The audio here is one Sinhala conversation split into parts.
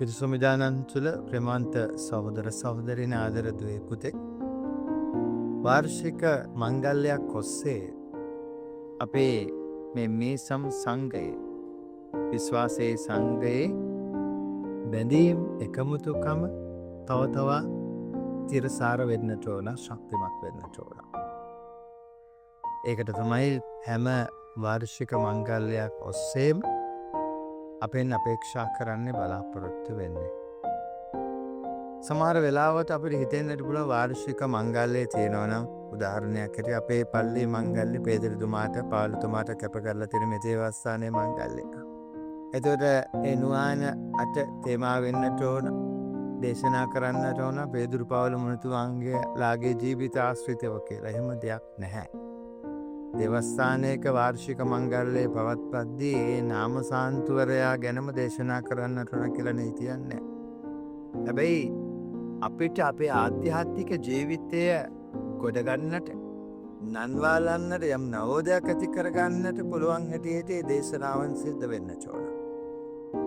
පිරිසුමිදානන් තුළ ප්‍රමාන්ත සහෝදර සහෝදරින ආදර දුවේ පුතෙක් වාර්ෂික මංගල්‍යයක් ඔස්සේ අපේ මේ සංඝයේ විශ්වාසයේ සංඝයේ බැඳීම් එකමුතුකම තව තවත් තිරසාර වෙන්නට ඕන, ශක්තිමත් වෙන්නට ඕන. ඒකට තමයි හැම වාර්ෂික මංගල්‍යයක් ඔස්සේම අපෙන් අපේක්ෂා කරන්නේ, බලාපොරොත්තු වෙන්නේ. සමහර වෙලාවට අපිට හිතෙන්නට පුළුවන් වාර්ෂික මංගල්‍යය තියෙනවා නම්, උදාහරණයක් ඇරෙයි අපේ පල්ලි මංගල්‍ය පේදරතුමාට පාලුතුමාට කැප කරලා තියෙන මේ දේවස්ථානයේ මංගල්‍යය. එතකොට ඒ නුවණ අට තේමා වෙන්නට ඕන, දේශනා කරන්නට ඕන පේදුරු පාවල මුනිතුමන්ගේ ලාගේ ජීවිත ආශ්‍රිතව කියලා. එහෙම දෙයක් නැහැ. දේවස්ථානයක වාර්ෂික මංගල්‍යය පවත්වද්දී ඒ නාම සාන්තුවරයා ගැනම දේශනා කරන්නට ඕන කියලා නේ කියන්නේ. හැබැයි අපිට අපේ ආධ්‍යාත්මික ජීවිතය ගොඩගන්නට, නන්වාලන්නට, යම් නවෝදයක් ඇති කරගන්නට පුළුවන් හැටියට ඒ දේශනාවන් සිද්ධ වෙන්න ඕන.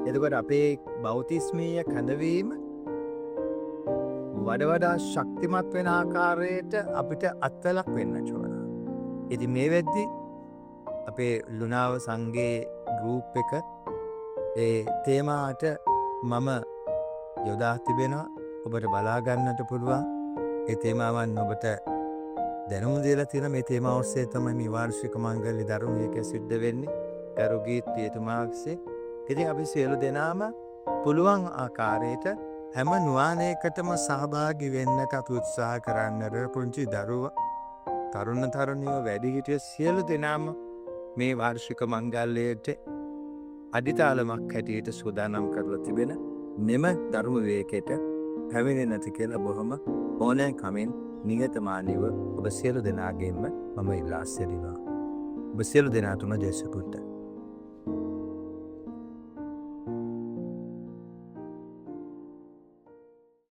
එතකොට අපේ බෞතිස්මීය කැඳවීම වඩා ශක්තිමත් වෙන ආකාරයට අපිට අත්වලක් වෙන්න ඕන. ඉතින් මේ වෙද්දි අපේ ලුණාව සංඝයේ ගෲප් එක ඒ තේමාවට මම යොදා තිබෙනවා. ඔබට බලා ගන්නට පුළුවන්. ඒ තේමාවන් ඔබට දැනුම් දීලා තියෙන මේ තේමාව ඔස්සේ තමයි මේ වාර්ෂික මංගල්‍ය ධර්මයක සිද්ධ වෙන්නේ. කරුගීත් පියතුමා විසින්. ඉතින් අපි සියලු දෙනාම පුළුවන් ආකාරයට හැම නුවණයකටම සහභාගී වෙන්නට අපි උත්සාහ කරන්නට, පුංචි දරුවා, තරුණ තරුණියෝ, වැඩිහිටියෝ සියලු දෙනාම මේ වාර්ෂික මංගල්‍යයට අදිතාලමක් හැටියට සූදානම් කරලා තිබෙන මෙම ධර්ම වේකයට පැමිණෙන්නට කියලා බොහොම ඕනෑකමින් නිහතමානීව ඔබ සියලු දෙනාගෙන්ම මම ඉල්ලා සිටිනවා. ඔබ සියලු දෙනාටම ජය සුපුත්ත.